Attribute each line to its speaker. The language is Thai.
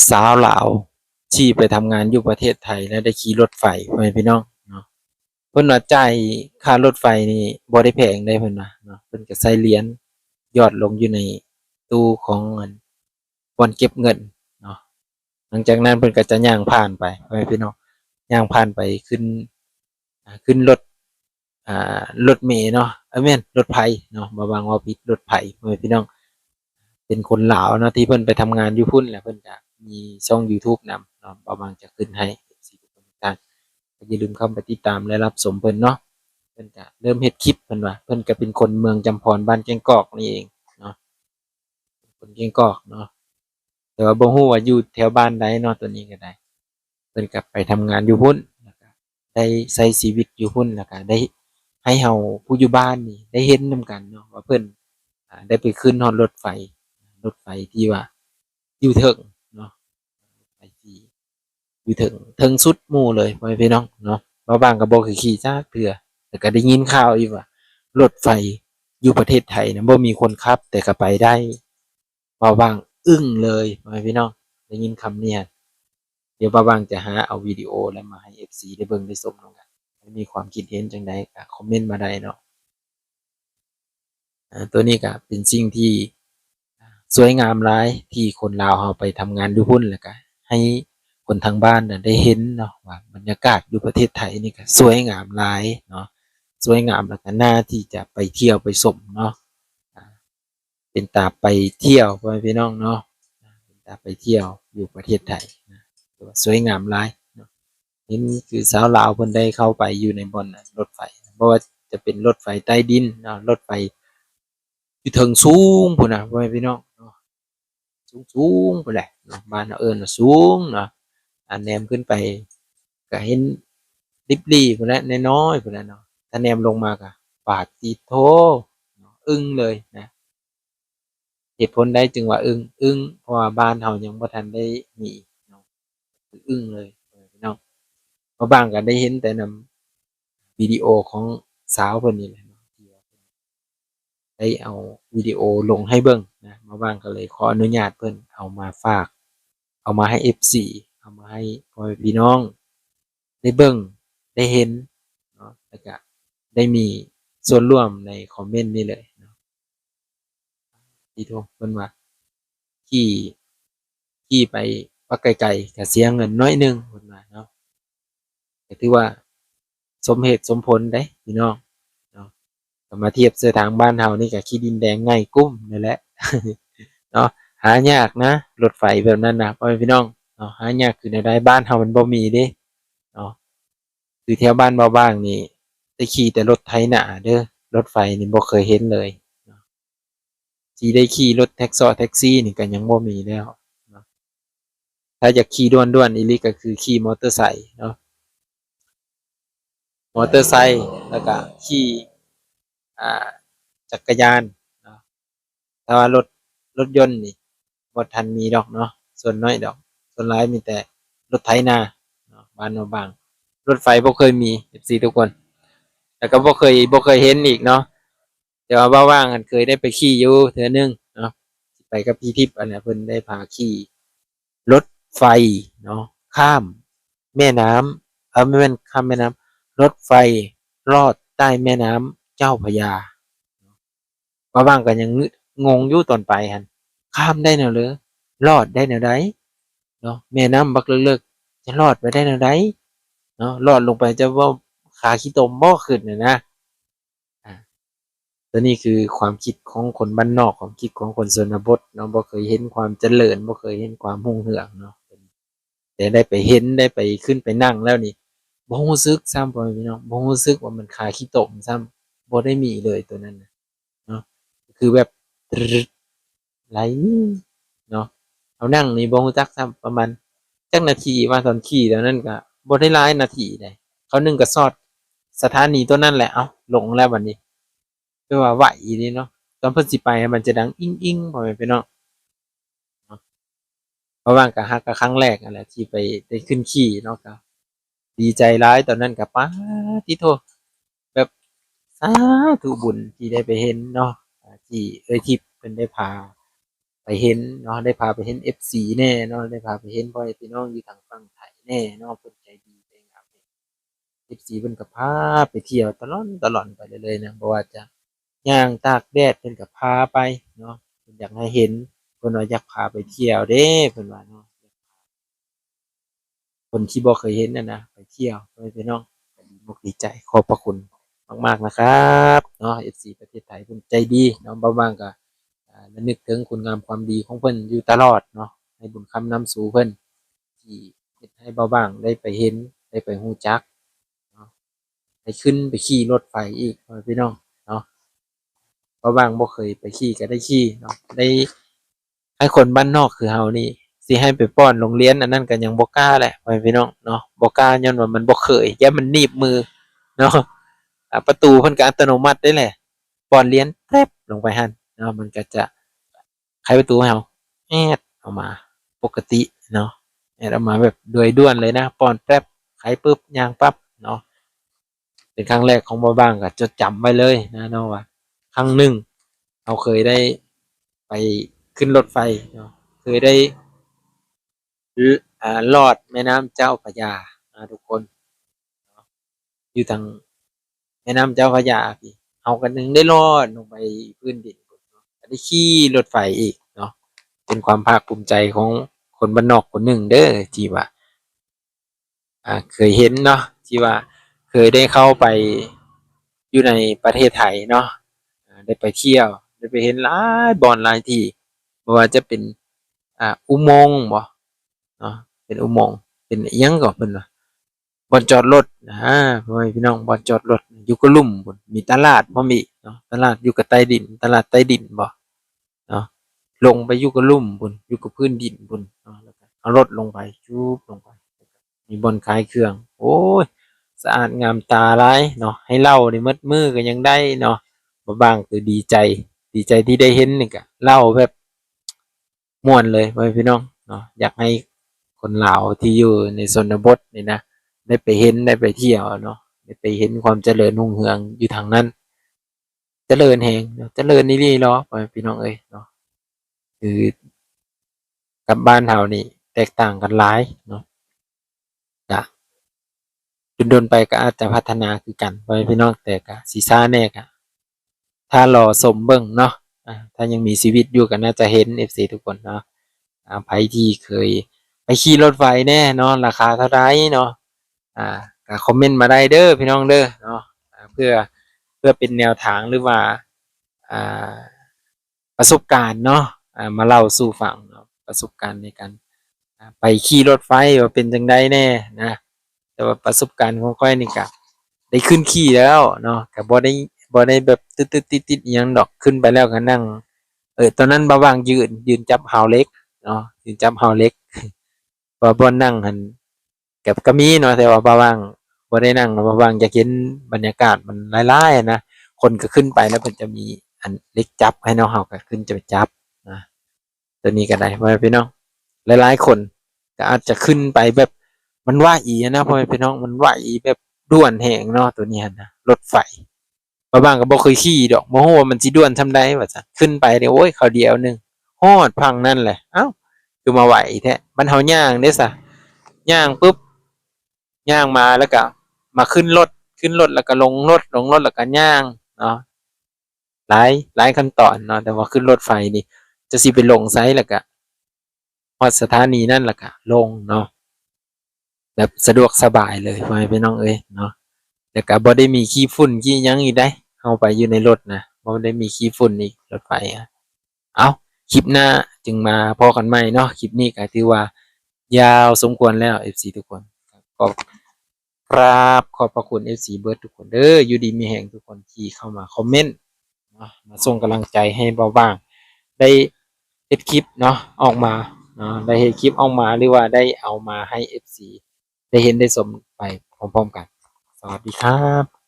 Speaker 1: สาวลาวที่ไปทำงานอยู่ประเทศไทยและได้ขี่รถไฟพ่อแม่พี่น้องเนาะเพิ่นว่าจ่ายค่ารถไฟนี่บ่ได้แพงเด้เพิ่นว่าเนาะเพิ่นก็ใส่เหรียญหยอดลงอยู่ในตู้ของอันบ่อนเก็บเงินเนาะหลังจากนั้นเพิ่นก็จะย่างผ่านไปพ่อแม่พี่น้องย่างผ่านไปขึ้นรถรถเมล์เนาะแม่นรถไฟเนาะบ่ว่าผิดรถไฟพ่อแม่พี่น้อง เป็นคนลาวเนาะที่เพิ่นไปทำงานอยู่พุ่นแหละเพิ่นจะมีช่อง YouTube นำเนาะประมาณจะขึ้นให้ FC ทุกคนทุกท่านก็อย่าลืมเข้าไปติดตามและรับชมเพิ่นเนาะเพิ่นจะเริ่มเฮ็ดคลิปเพิ่นว่าเพิ่นก็เป็นคนเมืองจำพรบ้านแก้งกอกนี่เองเนาะคนแก้งกอกเนาะแต่ว่าบ่ฮู้ว่าอยู่แถวบ้านใดเนาะตัวนี้ก็ได้เพิ่นก็ไปทำงานอยู่พุ่นแล้วก็ได้ใช้ชีวิตอยู่พุ่นแล้วก็ได้ให้เฮาผู้อยู่บ้านนี่ได้เห็นนำกันเนาะว่าเพิ่นได้ไปขึ้นฮอดรถไฟที่ว่าอยู่เทิงเนาะไปที่อยู่เทิงสุดหมู่เลยพ่อแม่พี่น้องเนาะบ่บางก็บ่เคยขี่จักเทื่อแต่ก็ได้ยินข่าวอีกว่ารถไฟอยู่ประเทศไทยน่ะบ่มีคนขับแต่ก็ไปได้บ่บางอึ้งเลยพ่อแม่พี่น้องได้ยินคำนี้เดี๋ยวบ่บางจะหาเอาวิดีโอแล้วมาให้ FC ได้เบิ่งได้ชมนำกันมีความคิดเห็นจังใดก็คอมเมนต์มาได้เนาะตัวนี้ก็เป็นสิ่งที่สวยงามหลายที่คนลาวเราไปทำงานอยู่พุ่นแล้วก็ให้คนทางบ้านน่ะได้เห็นเนาะว่าบรรยากาศอยู่ประเทศไทยนี่ก็สวยงามหลายเนาะสวยงามแล้วก็น่าที่จะไปเที่ยวไปชมเนาะเป็นตาไปเที่ยวพ่อแม่พี่น้องเนาะเป็นตาไปเที่ยวอยู่ประเทศไทยนะสวยงามหลายเนาะนี่คือสาวลาวเพิ่นได้เข้าไปอยู่ในบ่อนรถไฟบ่ว่าจะเป็นรถไฟใต้ดินเนาะรถไฟอยู่เทิงสูงพุ่นน่ะพ่อแม่พี่น้องเนาะ สูงๆไปแหละเนาะบ้านเราเอิ้นว่าสูงเนาะแนมขึ้นไปก็เห็นริบหรี่พู้นแหละน้อยๆพู้นแหละเนาะถ้าแนมลงมาก็ปาดติโธอึ้งเลยนะเหตุผลใดจึงว่าอึ้งเพราะว่าบ้านเรายังบ่ทันได้มีเนาะคืออึ้งเลยพี่น้องเพราะบางก็ได้เห็นแต่นำวิดีโอของสาวเพิ่นนี่แหละเนาะที่ว่าได้เอาวิดีโอลงให้เบิ่งนะมาบ้างก็เลยขออนุญาตเพิ่นเอามาฝาก เอามาให้ FC เอามาให้พ่อแม่พี่น้องได้เบิ่งได้เห็นเนาะแล้วก็ได้มีส่วนร่วมในคอมเมนต์นี่เลยเนาะที่โทรเพิ่นว่าขี่ขี่ไปพักไกลๆก็เสียเงินน้อยหนึ่งเพิ่นว่าเนาะก็ถือว่าสมเหตุสมผลเด้พี่น้องเนาะก็มาเทียบเส้นทางบ้านเฮานี่ก็ขี้ดินแดงง่ายกุ้มนั่นแหละเนาะหายากนะรถไฟแบบนั้นน่ะพ่อแม่พี่น้องเนาะหายากคือแนวใดบ้านเฮามันบ่มีเด้เนาะ คือแถวบ้านเบาบ้างนี่ได้ขี่แต่รถไถนาเด้อรถไฟนี่บ่เคยเห็นเลยที่ได้ขี่รถแท็กซี่นี่ก็ยังบ่มีแล้วเนาะถ้าอยากขี่ด่วนๆอีหลีก็คือขี่มอเตอร์ไซค์เนาะมอเตอร์ไซค์แล้วก็ขี่อ่าจักรยานเนาะถ้าว่ารถยนต์นี่บ่ทันมีดอกเนาะส่วนน้อยดอกส่วนหลายมีแต่รถไถนาเนาะบ้านเบาบางรถไฟบ่เคยมี FC ทุกคนแล้วก็บ่เคยเห็นอีกเนาะ แต่ว่าว่างๆกันเคยได้ไปขี่อยู่เทื่อนึงเนาะไปกับพี่ทิพย์อันเนี้ยเพิ่นได้พาขี่รถไฟเนาะข้ามแม่น้ำไม่แม่นข้ามแม่น้ำรถไฟลอดใต้แม่น้ำเจ้าพระยาว่างๆกันยังงงอยู่ตอนไปหั่นข้ามได้แนวเหรอรอดได้แนวใดเนาะแม่น้ำบักเลิกๆจะรอดไปได้แนวใดเนาะรอดลงไปจะว่าขาขี้ตมบ่ขึ้นน่ะนะอา ตัวนี้คือความคิดของคนบ้านนอกความคิดของคนชนบทเนาะบ่เคยเห็นความเจริญบ่เคยเห็นความรุ่งเรืองเนาะแต่ได้ไปเห็นได้ไปขึ้นไปนั่งแล้วนี่บ่รู้สึกซ้ำพ่อแม่พี่น้องบ่รู้สึกว่ามันคาขี้ตมซ้ำบ่ได้มีเลยตัวนั้นน่ะเนาะคือแบบตรึดไหลเนาะเอานั่งนี่บ่รู้จักซ้ำประมาณจักนาทีว่าตอนขี่ตอนนั้นก็บ่ได้หลายนาทีใดเขานึงก็ซอดสถานีตัวนั้นแหละอ้าวลงแล้วบัดนี้ คือว่าไหวอีหลีเนาะตอนเพิ่นสิไปมันจะดังอิ้งๆพ่อแม่พี่น้องเนาะเพราะว่าก็ฮักก็ครั้งแรกนั่นแหละที่ไปได้ขึ้นขี่เนาะก็ดีใจหลายตอนนั้นก็ป๊าติโธแบบสาธุบุญที่ได้ไปเห็นเนาะที่เอ่ยทิพย์เพิ่นได้พา เห็นเนาะได้พาไปเห็น FC แน่เนาะได้พาไปเห็นพ่อแม่พี่น้องอยู่ทางฝั่งไทยแน่เนาะเพิ่นใจดีใจงาม FC เพิ่นก็พาไปเที่ยวตลอดไปเรื่อยๆนะบ่ว่าจะย่างตากแดดเพิ่นก็พาไปเนาะเพิ่นอยากให้เห็นเพิ่นว่าอยากพาไปเที่ยวเด้เพิ่นว่าเนาะคนที่บ่เคยเห็นน่ะนะไปเที่ยวพ่อแม่พี่น้องก็ดีอกดีใจขอบพระคุณมากๆนะครับเนาะ FC ประเทศไทยเพิ่นใจดีเนาะบ่ว่างก็ ระลึกถึงคุณงามความดีของเพิ่นอยู่ตลอดเนาะให้บุญคำนำสู่เพิ่นที่เฮ็ดให้เบาบางได้ไปเห็นได้ไปฮู้จักเนาะได้ขึ้นไปขี่รถไฟอีกพ่อแม่พี่น้องเนาะเบาบางบ่เคยไปขี่ก็ได้ขี่เนาะได้ให้คนบ้านนอกคือเฮานี่สิให้ไปป้อนโรงเรียนอันนั้นก็ยังบ่กล้าแหละพ่อแม่พี่น้องเนาะบ่กล้าย้อนว่ามันบ่เคยย้านมันหนีบมือเนาะประตูเพิ่นก็อัตโนมัติได้แหละป้อนเรียนแป๊บลงไปหั่นเนาะมันก็จะ ไขประตูให้เราแอดออกมาปกติเนาะแอดออกมาแบบโดยด่วนเลยนะป้อนแป๊บไขปุ๊บย่างปั๊บเนาะเป็นครั้งแรกของบ่บ้างก็จดจำไว้เลยนะเนาะว่าครั้งหนึ่งเราเคยได้ไปขึ้นรถไฟเนาะเคยได้ลอดแม่น้ำเจ้าพระยานะทุกคนอยู่ทางแม่น้ำเจ้าพระยาพี่เราก็นึงได้ลอดลงไปพื้นดินเนาะได้ขี่รถไฟอีกเนาะ เป็นความภาคภูมิใจของคนบ้านนอกคนหนึ่งเด้อที่ว่าเคยเห็นเนาะที่ว่าเคยได้เข้าไปอยู่ในประเทศไทยเนาะได้ไปเที่ยวได้ไปเห็นหลายบ่อนหลายที่บ่ว่าจะเป็นอุโมงค์บ่เนาะเป็นอุโมงค์เป็นอิหยังก็เพิ่นว่าบ่อนจอดรถพ่อแม่พี่น้องบ่อนจอดรถอยู่กะลุ่มพุ่นมีตลาดพร้อมอีกเนาะตลาดอยู่กับใต้ดินตลาดใต้ดินบ่เนาะ ลงไปอยู่กับลุ่มพุ่นอยู่กับพื้นดินพุ่นเนาะแล้วก็เอารถลงไปจูบลงไปมีบ่อนขายเครื่องโอ้ยสะอาดงามตาหลายเนาะให้เล่านี่มัดมือก็ยังได้เนาะบ่บางคือดีใจดีใจที่ได้เห็นนี่ก็เล่าแบบม่วนเลยพ่อแม่พี่น้องเนาะอยากให้คนลาวที่อยู่ในชนบทนี่นะได้ไปเห็นได้ไปเที่ยวเนาะได้ไปเห็นความเจริญรุ่งเรืองอยู่ทางนั้นเจริญแฮงเนาะเจริญอีหลีเหรอพ่อแม่พี่น้องเอ้ยเนาะคือ กับบ้านเฮานี่แตกต่างกันหลายเนาะก็โดนๆไปก็อาจจะพัฒนาคือกันพ่อแม่พี่น้องแต่ก็สิช้าแหน่ก็ถ้ารอชมเบิ่งเนาะถ้ายังมีชีวิตอยู่ก็น่าจะเห็น FC ทุกคนเนาะไผที่เคยไปขี่รถไฟแน่เนาะราคาเท่าไรเนาะอ่าก็คอมเมนต์มาได้เด้อพี่น้องเด้อเนาะเพื่อเป็นแนวทางหรือว่าอ่าประสบการณ์เนาะมาเล่าสู่ฟังเนาะประสบการณ์ในการ ไปขี่รถไฟว่าเป็นจังไดแน่นะแต่ว่าประสบการณ์ของข้อยนี่ก็ได้ขึ้นขี่แล้วเนาะก็บ่ได้แบบตึ๊ดๆติดๆอิหยังดอกขึ้นไปแล้วก็นั่งตอนนั้นบ่ว่างยืนจับหาวเหล็กเนาะยืนจับหาวเหล็กว่าบ่นั่งหั้นก็มีเนาะแต่ว่าบ่ว่างบ่ได้นั่งบ่ว่างอยากเห็นบรรยากาศมันหลายๆอะนะคนก็ขึ้นไปแล้วเพิ่นจะมีอันเหล็กจับให้เนาะเราก็ขึ้นจะไปจับนะตัวนี้ก็ได้พ่อแม่พี่น้องหลายๆคน ก็อาจจะขึ้นไปแบบมันไหวนะพ่อแม่พี่น้องมันไหวแบบด่วนแหงเนาะตัวนี้นะรถไฟบางก็บ่เคยขี่ดอกบ่ฮู้ว่ามันสิด่วนทำใดว่าซั่นขึ้นไปเนี่ยโอ้ยข้าวเดียวหนึงฮอดพังนั่นแหละอ้าวคือมาไหวแท้มันเฮาย่างเด้ซะย่างปุ๊บย่างมาแล้วก็มาขึ้นรถแล้วก็ลงรถแล้วก็ย่างเนาะหลายขั้นตอนเนาะแต่ว่าขึ้นรถไฟนี่จะสิไปลงไสแล้วก็ฮอดสถานีนั่นแล้วก็ลงเนาะ แบบสะดวกสบายเลยพ่อแม่พี่น้องเอ้ยเนาะแต่ก็บ่ได้มีขี้ฝุ่นขี้หยังอีกได้เข้าไปอยู่ในรถนะบ่ได้มีขี้ฝุ่นอีกรถไฟอะเอ้าคลิปหน้าจึงมาพอกันใหม่เนาะคลิปนี้ก็ถือว่ายาวสมควรแล้ว FC ทุกคนก็ครับขอบพระคุณ FC เบิดทุกคนเด้ออยู่ดีมีแรงทุกคนที่เข้ามาคอมเมนต์เนาะมาส่งกำลังใจให้เบาบ้างได้เฮ็ดคลิปเนาะออกมาเนาะได้เฮ็ดคลิปออกมาหรือว่าได้เอามาให้ FC ได้เห็นได้ชมไปพร้อมๆกัน สวัสดีครับ